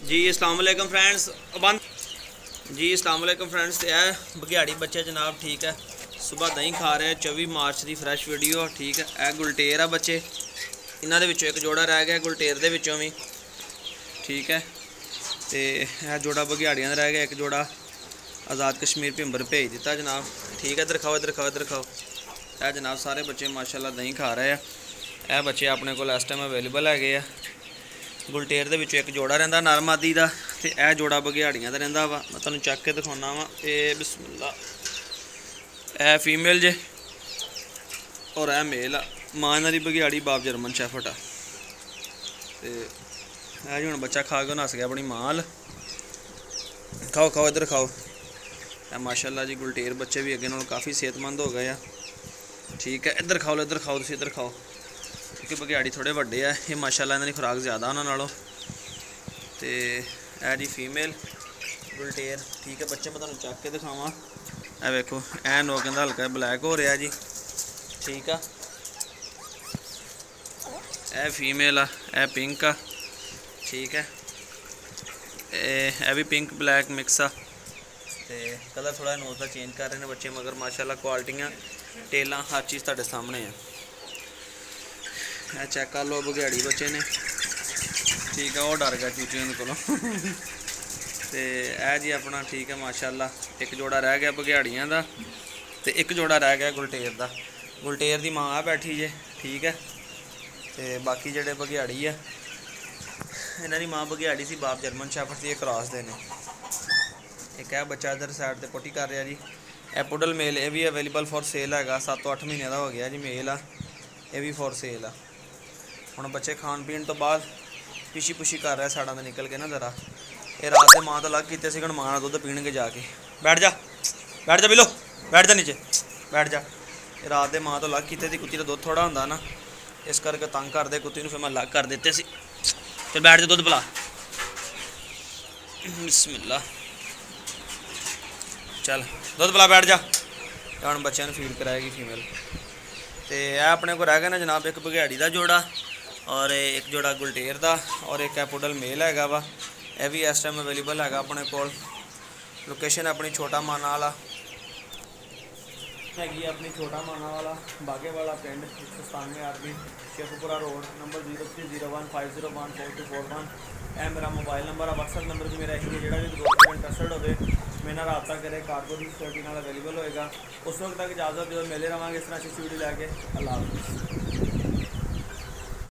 जी अस्सलाम वालेकुम फ्रेंड्स। जी अस्सलाम वालेकुम फ्रेंड्स। तो यह बघियाड़ी बच्चे जनाब ठीक है, सुबह दही खा रहे हैं। 24 मार्च की फ्रैश वीडियो ठीक है। यह गुलटेर है बच्चे, इन्हों के एक जोड़ा रह गया गुलटेर के भी ठीक है। तो यह जोड़ा बघियाड़ियां रह गया, एक जोड़ा आज़ाद कश्मीर भिंबर भेज दिता जनाब ठीक है। इधर खाओ इधर खाओ इधर खाओ। यह जनाब सारे बच्चे माशाल्लाह दही खा रहे हैं। यह बच्चे अपने को इस टाइम अवेलेबल है। गुलटेर के एक जोड़ा रहा नर मादी का, तो यह जोड़ा बघियाड़ियां का रहा वा। मैं तुहानूं चक के दिखाना वा। ये बिस्मिल्ला यह फीमेल जे और यह मेल आ। मां इन्हां दी बघियाड़ी बाप जर्मन शैफर्ड आ। तो यह जी हुण बच्चा खा के नस गया अपनी मां अल। खाओ खाओ इधर खाओ। यह माशाल्लाह जी गुलटेर बच्चे भी अगे नालों काफ़ी सेहतमंद हो गए ठीक है। इधर खाओ इधर खाओ तुसीं इधर खाओ, क्योंकि बघियाड़ी थोड़े वड्डे आ। ये माशाल्लाह इन्हां दी खुराक ज़्यादा उन्हां नालों। ते यह जी फीमेल गुलटेर ठीक है। बच्चे मैं तुहानूं चक के दिखावां। यह वेखो ऐ नोक इहदा हल्का ब्लैक हो रहा जी ठीक है। यह फीमेल आ, यह पिंक आ ठीक है। यह भी पिंक ब्लैक मिक्स आ। ते कलर थोड़ा नोज का चेंज कर रहे हैं बच्चे, मगर माशाल्लाह क्वालिटियाँ टेलां हर चीज़ तुहाडे सामने है। यह चेक कर लो बघियाड़ी बच्चे ने ठीक है। वो डर गया चूचे उन्होंने को। तो यह जी अपना ठीक है माशाल्लाह। एक जोड़ा रह गया बघियाड़ियां का, तो एक जोड़ा रह गया गुलटेर का। गुलटेर की माँ आ बैठी जे ठीक है। तो बाकी जोड़े बघियाड़ी है इन्हों की माँ बघियाड़ी सी बाप जर्मन शैफर्ड की क्रॉस दे ने। एक है बच्चा इधर साइड पर पोटी कर रहा जी। यह पुडल मेल ये भी अवेलेबल फॉर सेल है। 7 तो 8 महीने का हो गया जी मेल आ। यह भी फॉर सेल आ। हुण बच्चे खाण पीण तो बाद पिछी पुछी कर रहा साड़ा तो निकल के ना जरा। ये रात के माँ तो अलग किए सी, माँ का दुध पीणगे जाके। बैठ जा बिलो बैठ जा नीचे बैठ जा। ये रात के माँ तो अलग किए सी, कुत्ती का दुध थोड़ा होंदा ना, इस करके तंग करते कुत्ती नूं। फिर मैं अलग कर दिते सी। चल बैठ जा दुध पिला। बिस्मिल्लाह चल दुध पिला बैठ जा। हुण बच्चों फीड कराएगी फीमेल। तो यह अपने को रह गया ना जनाब एक बघियाड़ी का जोड़ा और एक जोड़ा गुलटेर का और एक है पुडल मेल है वा। यह भी इस टाइम अवेलेबल है अपने को। लोकेशन अपनी छोटा माना वाला हैगी, अपनी छोटा माना वाला बागे वाला पिंड 197 आरबी शेखपुरा रोड नंबर 0301501441। यह मेरा मोबाइल नंबर है। व्हाट्सएप नंबर भी मेरा यही है। जोड़ा भी दोस्त इंटरस्टेड हो मेरे नाल रब्ता करे कार्गो की फैसिलिटी अवेलेबल होएगा। उस वक्त तक इजाज़त दो, मिले रहेंगे इस तरह अच्छी वीडियो लैके। अल्लाह हाफ़िज़।